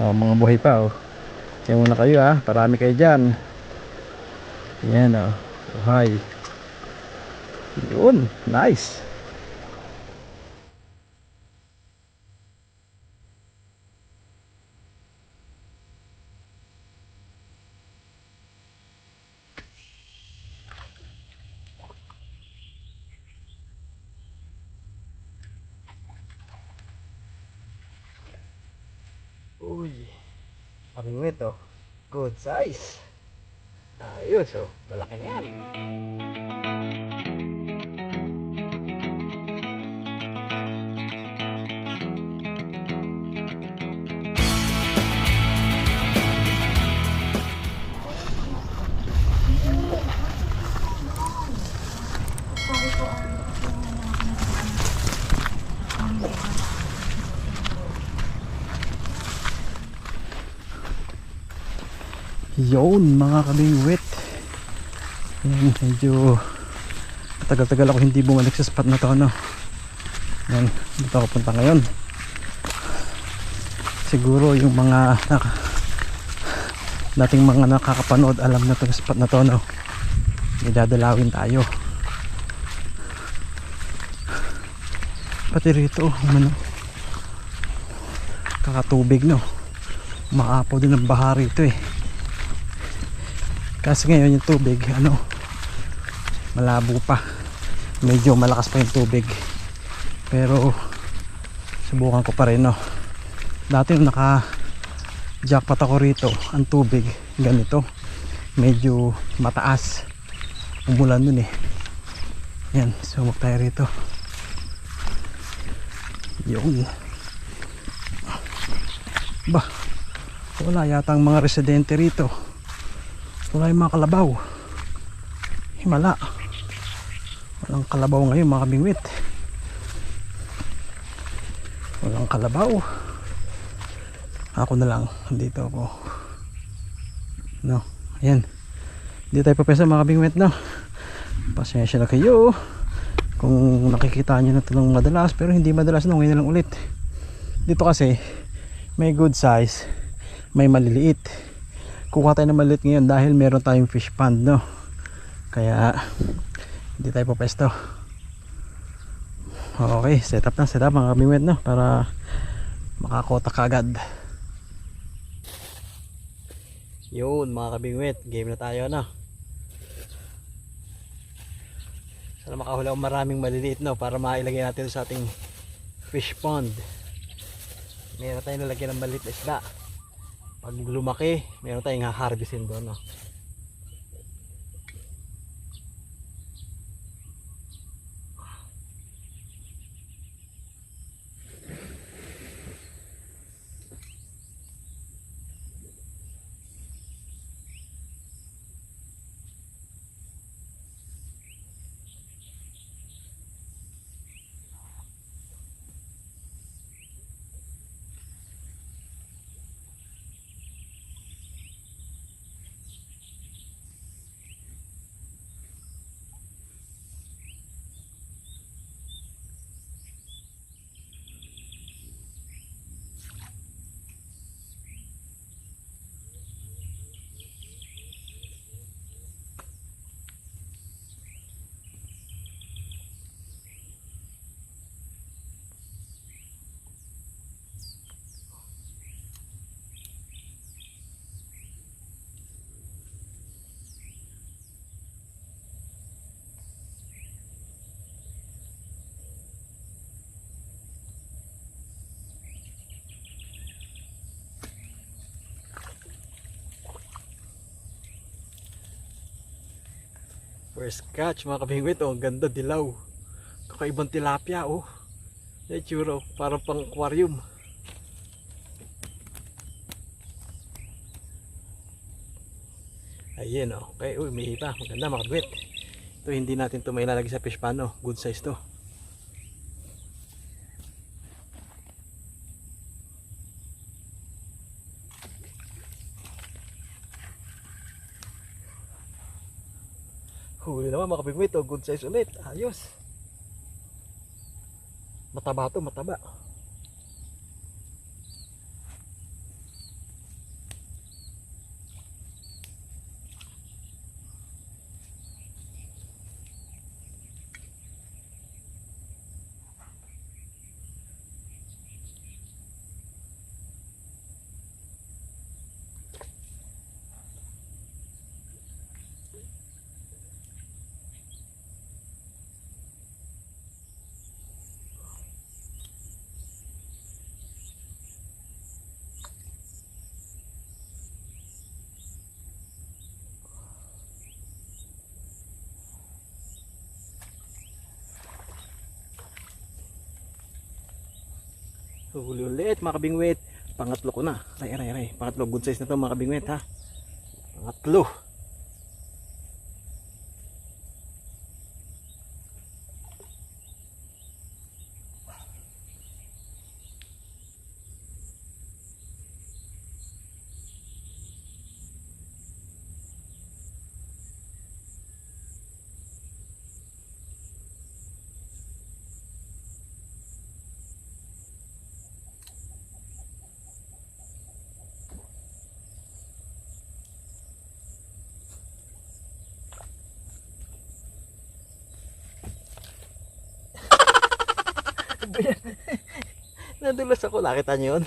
Oh, mga buhay pa oh. Kaya muna kayo ah, parami kayo dyan. Yan oh, buhay. Yun, nice. Uy, pamingwit oh. Good size. Ayos oh, malaki na yan. Yun mga kabingwit. Yan, medyo tagal-tagal ako hindi bumalik sa spot na to ano. Yan, dito ako punta ngayon. Siguro yung mga dating mga nakakapanood alam na itong spot na to no. Idadalawin tayo. Pati rito ano, kakatubig no. Maapaw din ang baha rito eh. Kasi ngayon yung tubig ano, malabo pa. Medyo malakas pa yung tubig. Pero subukan ko pa rin no. Dati nung naka jackpot ako rito, ang tubig ganito, medyo mataas. Umulan nun eh. Yan, sumok tayo rito. Yun. Bah, wala yata ang mga residente rito. Wala yung mga kalabaw. Himala. Walang kalabaw ngayon mga kabingwit. Walang kalabaw. Ako na lang. Dito ako. No. Ayan. Hindi tayo papesa mga kabingwit no. Pasensya na kayo. Kung nakikita nyo na ito ng madalas. Pero hindi madalas no. Ngayon na lang ulit. Dito kasi may good size. May maliliit. Kuha tayo ng maliit ngayon dahil meron tayong fish pond no. Kaya hindi tayo papesto. Okay, set up mga kabingwit no, para makakota kaagad. Yun mga kabingwit, game na tayo no. Sana makahula akong maraming maliliit no, para mailagay natin sa ating fish pond. Meron tayong nalagyan ng maliit na isda. Pag lumaki, meron tayong ha-harvestin doon no. First catch mga kabingwit oh, ang ganda dilaw. Kakaibang tilapia oh. Yung tsura oh, parang pang aquarium. Ayun oh. Okay, uy, may hipa. Maganda mga kabingwit. Ito hindi natin ito may ilalagay sa fish pan oh. Good size to. Huli naman mga kabingwit oh. Good size ulit. Ayos. Mataba to, mataba. Huli ulit mga kabingwit. Pangatlo ko na. Aray. Pangatlo. Good size na to mga kabingwit ha. Pangatlo. Nadulas ako. Nakita niyo yun?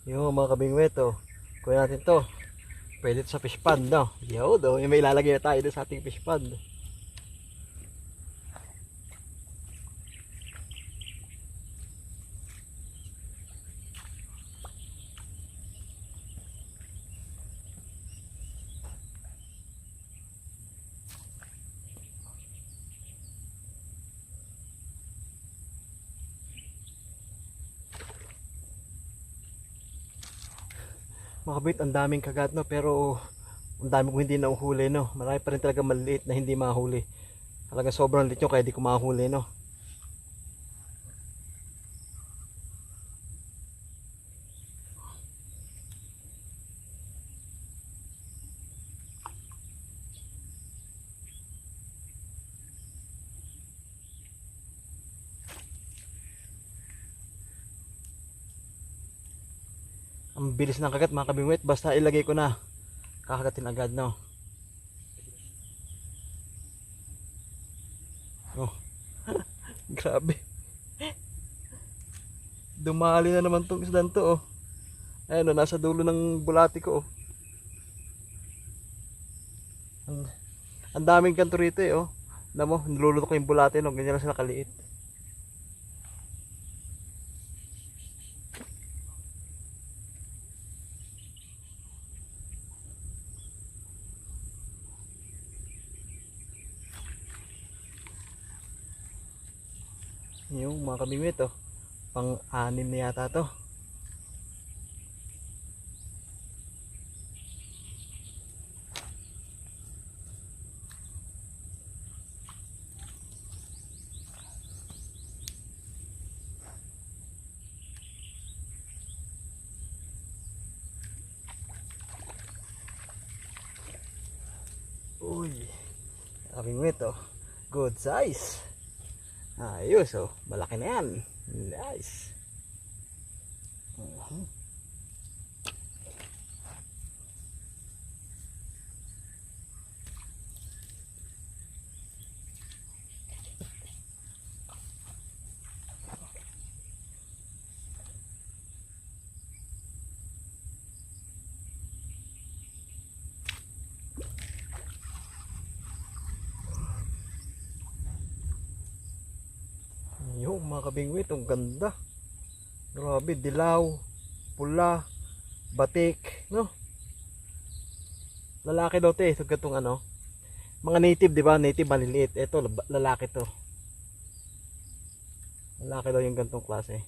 Yung mga kabingwit oh. Kuha natin to. Pwede to sa fish pond no. Yo do, yung may ilalagay na tayo sa ating fish pond. Mga kabit, ang daming kagat no, pero ang dami kong hindi nahuhuli no. Marami pa rin talaga maliliit na hindi mahuli. Talaga sobrang liit nyo kaya di ko mahuli no. Ang bilis ng kagat mga kabingwit, basta ilagay ko na kakagatin agad no. Oh. Grabe. Dumali na naman tong isdan to oh. Ayun oh, nasa dulo ng bulati ko oh. Ang daming kanto rito eh oh. Alam mo, niluluto ko yung bulati no, ganyan lang sila kaliit. Yung mga kabingwit oh, pang-anim na yata to. Uy, kabingwit oh, good size. Ayos oh, malaki na yan. Nice. Yung mga kabingwit, ang ganda. Grabe, dilaw, pula, batik, no? Lalaki daw 'to eh, so gatong ano. Mga native, 'di ba? Native maliliit. Ito lalaki 'to. Lalaki daw yung gantong klase.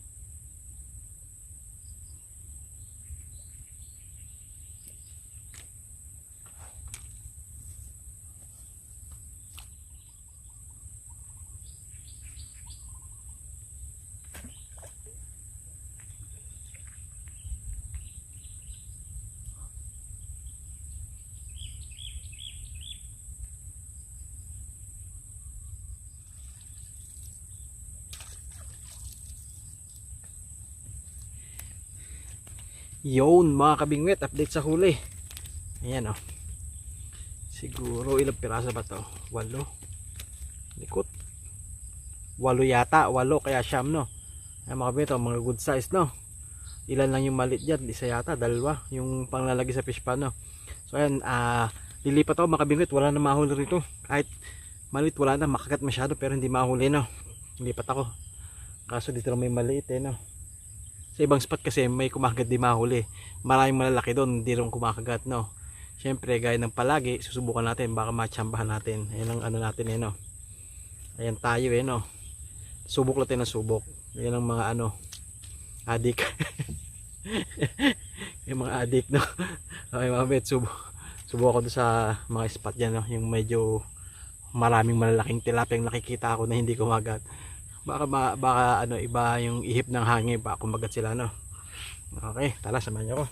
Yun mga kabingwit, update sa huli. Ayan oh. Siguro ilang piraso ba to? 8. Likot. walo yata, walo kaya siyam, no. Ay mga kabingwit, oh, mga good size, no. Ilan lang yung maliit dyan, isa yata, dalawa yung panglalagay sa fish pan, no. So ayan, lilipat ako mga kabingwit, wala na mahuli rito. Kahit maliit wala na, makagat masyado pero hindi mahuli, no. Lilipat ako. Kaso dito lang may maliit no. Sa ibang spot kasi may kumakagat di mahuli. Maraming malalaki doon, hindi rin kumakagat, no. Siyempre gaya ng palagi, susubukan natin, baka matsambahan natin. Ayan ang ano natin no. Ayan tayo no. Subok natin ng subok. Ayan ang mga ano, adik. Yung mga adik, no. Okay mga bet, subukan ko doon sa mga spot dyan, no. Yung medyo maraming malalaking tilapia yung nakikita ako na hindi kumagat. Baka ano, iba yung ihip ng hangin, baka kumagat sila, no. Okay, tara, samahan niyo ako.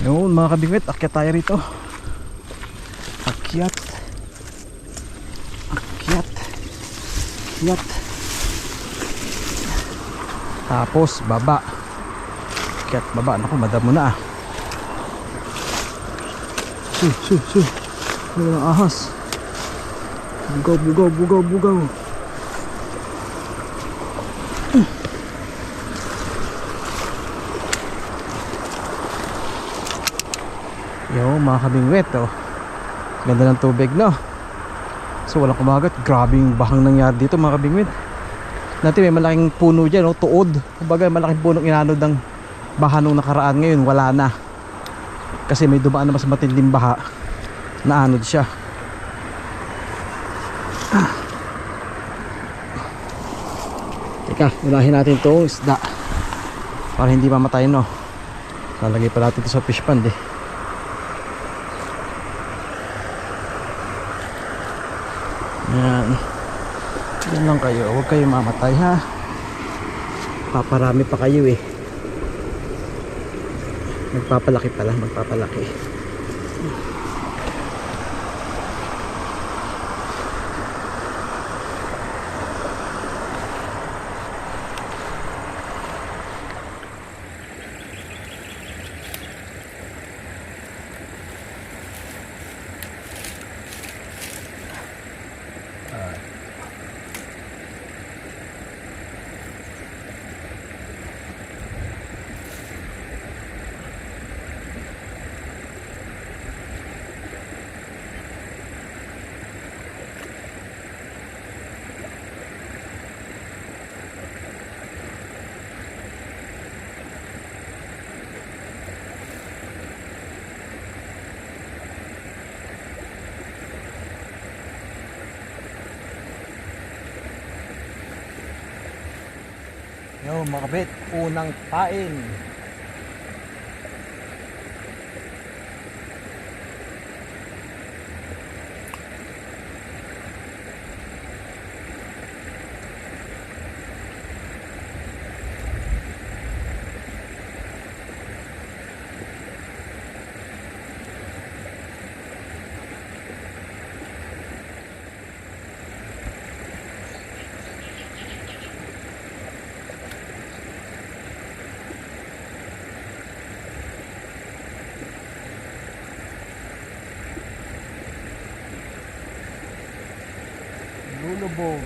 Yun mga kabingwit, akyat tayo rito. Akyat. Tapos baba. Akyat, baba. Naku, madamo na ah. Walang ahas. Bugaw. Yo mga kabingwit, oh. Ganda ng tubig, no. So walang kumagat. Grabing bahang nangyari dito mga kabingwit. Dati may malaking puno dyan, no? Tuod. Kumbaga malaking punong inanod ng baha nung nakaraan. Ngayon wala na. Kasi may dumaan na mas matinding baha. Naanod siya. Teka, unahin natin itong isda para hindi mamatay, no. Lalagay pa natin ito sa fish pond eh. Yan. Yan lang kayo. Huwag kayo mamatay ha. Paparami pa kayo eh. Magpapalaki pala. Magpapalaki. Yo mga kabit, unang kain. Lulubog.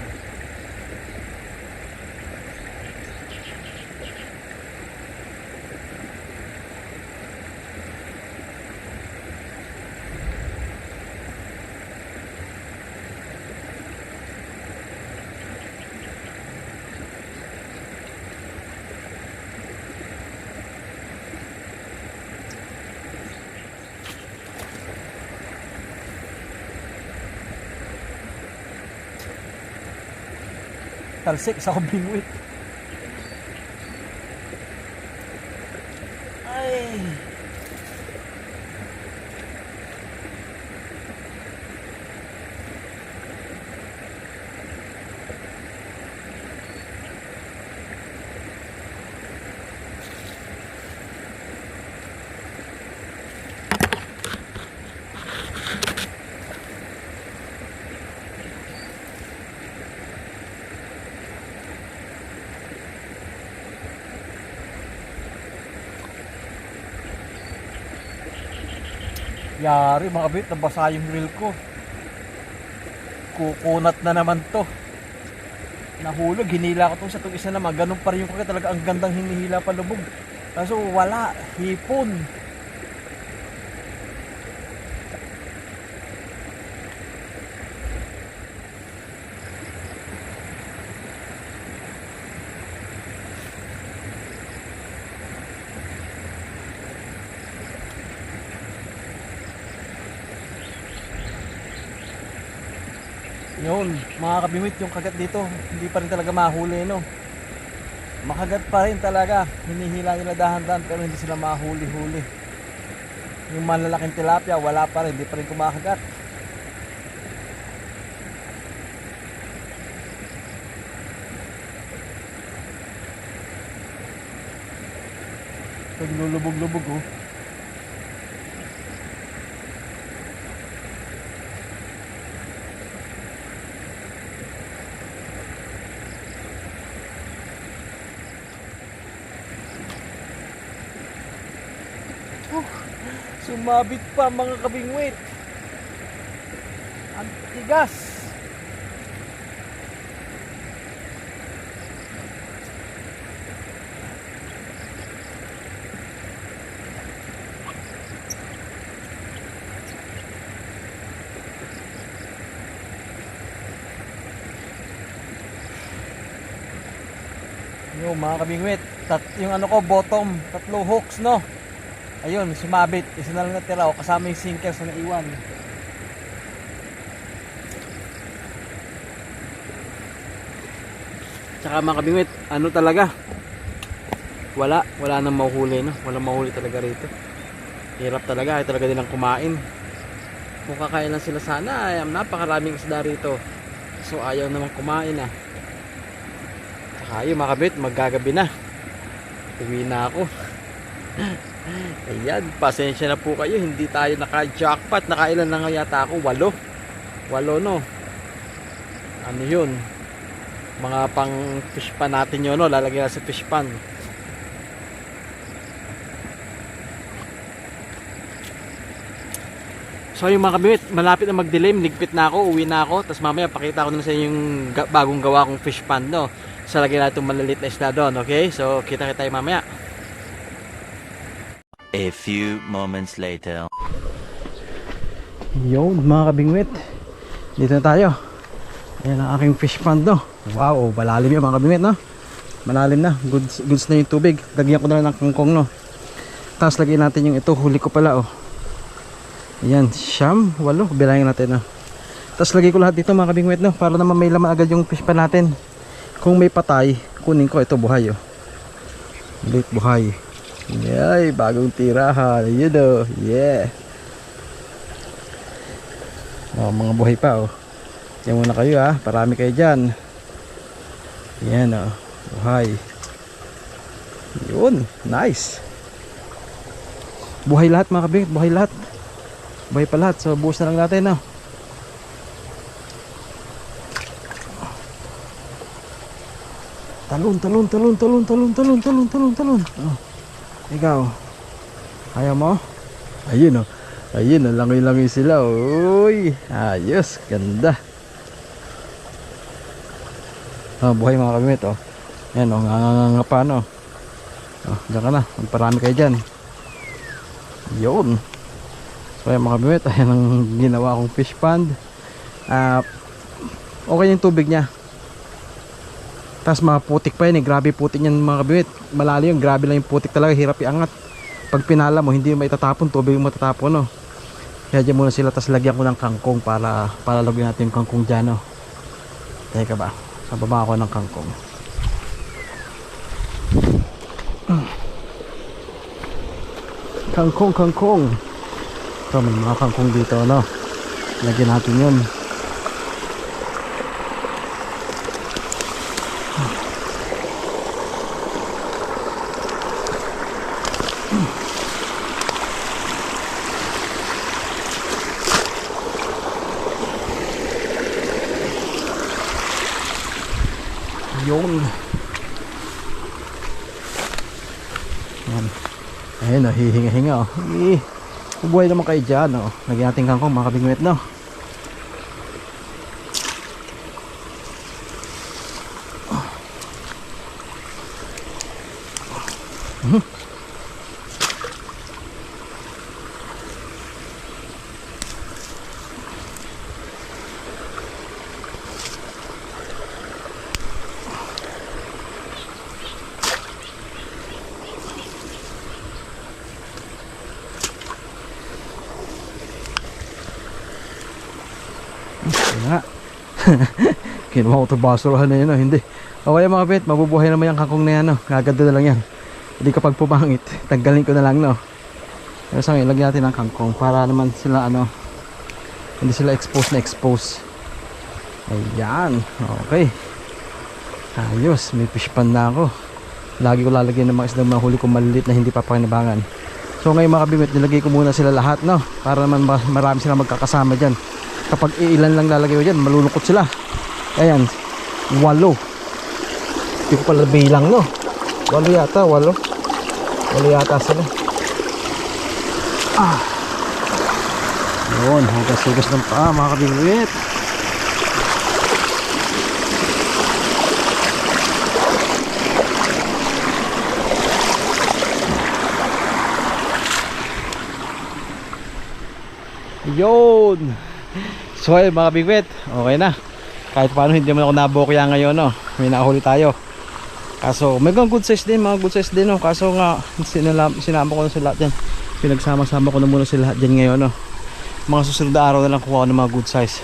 Talsik sa kabingwit. Ay. Yari mga kabit, nabasa yung reel ko. Kukunat na naman to. Nahulog, hinila ko itong isa naman. Ganun pa rin yung kakit, talaga ang gandang hinihila pa lubog. Kaso wala, hipon. Yun, mga kabimit, yung kagat dito, hindi pa rin talaga mahuli, no? Makagat pa rin talaga. Hinihila nila dahan-dahan pero hindi sila mahuli-huli. Yung malalaking tilapia, wala pa rin, hindi pa rin kumakagat. Paglulubog-lubog, oh. Sumabit pa mga kabingwit. Ang tigas. Yung mga kabingwit, yung ano ko, bottom, 3 hooks, no? Ayun, sumabit. Isa na lang natira o kasama yung sinker sa naiwan. Tsaka mga kabingwit, ano talaga? Wala nang mahuhuli, no? Walang mahuli talaga rito. Hirap talaga, ay talaga nilang kumain. Kung kakain lang sila sana, ay napakaraming isda rito. So ayaw namang kumain, ah. Tsaka yun mga kabingwit, maggagabi na. Uwi na ako. Ayan, pasensya na po kayo, hindi tayo naka-jackpot. Nakailan na nga yata ako, 8 no. Ano yun, mga pang fish pan natin yun, no? Lalagyan na sa fish pan. So yung mga kabimit, malapit na magdilim, ligpit na ako, uwi na ako. Tapos mamaya pakita ko na sa inyo yung bagong gawa kong fish pan, no? So lagyan natin malalit na isda doon, okay? So kita tayo mamaya. A few moments later. Yo mga kabingwit, dito na tayo. Ayan ang aking fish pond, no? Wow, malalim yun mga kabingwit, no? Malalim na, goods na yung tubig. Lagyan ko na lang ng kangkong, no? Tapos lagyan natin yung ito, huli ko pala, oh. Ayan, 8, bilangin natin, no? Tapos lagay ko lahat dito mga kabingwit, no? Para naman may laman agad yung fish pan natin. Kung may patay, kunin ko ito, buhay, oh. Ulit buhay. Yay, bagong tirahan. Yun, oh. Yeah. Oh, mga buhay pa, oh. Yan muna kayo, ah. Parami kayo dyan. Yan, oh. Buhay. Yun, nice. Buhay lahat mga kabingit, buhay lahat. Buhay pa lahat, so buhos na lang natin, oh. Talon. Oh. Ikaw, ayaw mo? Ayun, oh. Ayun, langoy-langoy sila. Uy, ayos, ganda. Oh, buhay mga kabimit, oh. Yan, oh, nga pa, no. Oh, diyan ka na, magparami kayo dyan. Yun. So ayan mga kabimit, ayan ang ginawa kong fish pond. Okay yung tubig niya. Tapos maputik pa yun, eh. Grabe putik niyan mga kabimit. Malalim yung, grabe lang yung putik talaga, hirap iangat. Pag pinala mo, hindi maitatapon, tubig yung matatapon, no. Kaya dyan muna sila, tapos lagyan ko ng kangkong para lagyan natin yung kangkong dyan, no. Teka ba, sa baba ako ng kangkong. Kangkong. Ito, may mga kangkong dito, no. Lagyan natin yun. Yun. Ayan, nahihinga-hinga, oh. Bubuhay naman kayo dyan, no? Lagyan natin kangkong mga kabingwit, no? Nga. Kinuha ko ito basurahan na yun, no? Hindi. Okay mga pet, mabubuhay naman yung kangkong na yan, no? Gaganda na lang yan. Hindi kapag pumangit, tanggalin ko na lang, no? Pero sa ngayon, lagyan natin ang kangkong para naman sila, ano, hindi sila expose na expose. Ayan. Okay. Ayos, may fish pan na ako. Lagi ko lalagyan ng mga isdang mahuli kong malilit na hindi papakinabangan. So ngayon mga kabimit, nilagay ko muna sila lahat, no? Para naman marami sila magkakasama dyan. Kapag ilan lang lalagay ko dyan, malulungkot sila. Ayan, 8. Hindi ko pala bilang, no? 8 yata, 8 yata sila. Yun, hugas-hugas ng paa mga kabingwit. Yun. So ayun mga bigwet, okay na. Kahit paano hindi naman ako nabokya ngayon, no? May nahuli tayo. Kaso may good size din, mga good size din, no? Kaso nga sinama ko na sila lahat yan. Pinagsama-sama ko na muna sila lahat dyan ngayon, no? Mga susunod na araw na lang kuha ko ng mga good size.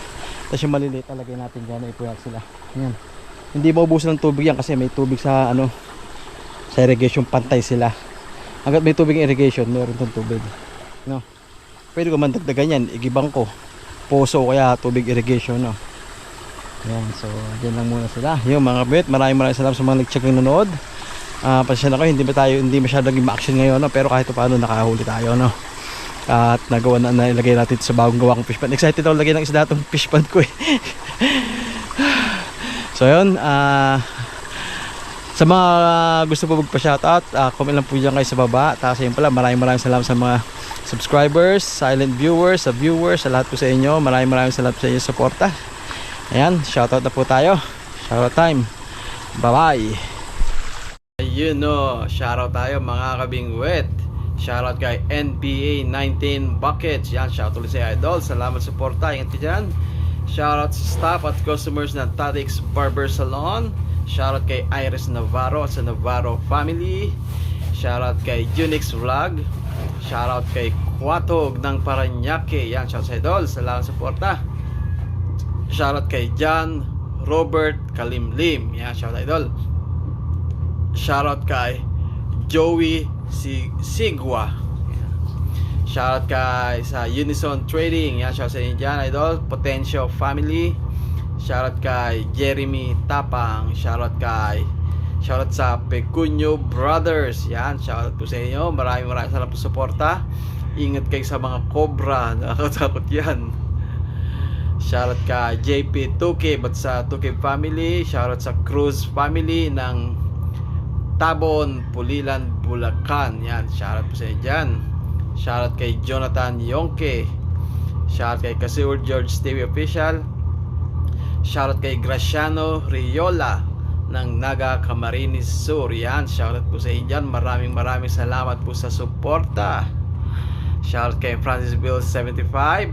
Tapos yung maliliit talagay natin dyan, ipuyat sila. Ayan. Hindi maubusan ng tubig yan kasi may tubig sa ano, sa irrigation, pantay sila. Hanggat may tubig irrigation, meron tong tubig, no? Pwede ko man dagdagan yan, igibang ko poso o kaya tubig irrigation, no? Ayan, so dyan lang muna sila. Yung mga kabit, maraming salamat sa mga nag-check ng nanood. Pasensya na kayo, hindi masyadong ma-action ngayon, no? Pero kahit paano nakahuli tayo, no? At nagawa na, nailagay natin sa bagong gawa kong fish pan. Excited ako lagay ng isda itong fish pan ko, eh. So yun, sa mga gusto po magpa-shoutout, comment lang po dyan kayo sa baba. Tapos yun pala, maraming salamat sa mga subscribers, silent viewers, sa viewers, sa lahat po sa inyo. Maraming salamat sa inyo suporta. Ayan, shoutout na po tayo. Shoutout time. Bye bye. Ayun, no, shoutout tayo mga kabingwit. Shoutout kay NPA 19 Buckets. Yan, shoutout ulit sa idol. Salamat sa suporta. Ingat ka dyan. Shoutout sa staff at customers ng Tatix Barber Salon. Shoutout kay Iris Navarro at sa Navarro family. Shoutout kay Unix Vlog. Shoutout kay Kwatog ng Paranaque. Yan, shoutout sa idol. Salamat sa suporta. Shoutout kay John Robert Kalimlim. Yan, shoutout idol. Shoutout kay Joey Sigwa. Shoutout kay sa Unison Trading. Yan, shoutout sa inyo dyan idol. Potential family. Shoutout kay Jeremy Tapang. Shoutout sa Pecunyo Brothers. Yan, shoutout po sa inyo. Maraming salamat po sa suporta. Ingat kayo sa mga cobra. Nakakatakot yan. Shoutout ka JP 2K but sa 2K family. Shoutout sa Cruz family ng Tabon, Pulilan, Bulacan. Yan, shoutout po sa inyo dyan. Shoutout kay Jonathan Yonke. Shoutout kay Kasiur George TV Official. Shoutout kay Graciano Riola ng Naga Camarines Sur. Yan, shoutout po sa inyo dyan. Maraming salamat po sa suporta. Shoutout kay Francis Bill 75.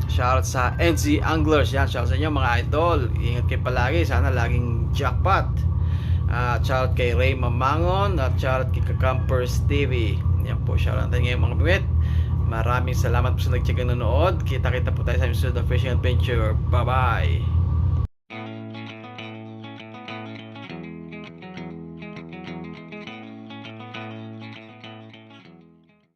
Shoutout sa NC Anglers. Yan, shoutout sa inyo mga idol. Ingat kayo palagi, sana laging jackpot. Shoutout kay Ray Mamangon. At shoutout kay Kakampers TV. Yan po, shoutout natin ngayon mga bimit. Maraming salamat po sa nag-check ng nanood. Kita po tayo sa episode of Fishing Adventure. Bye bye.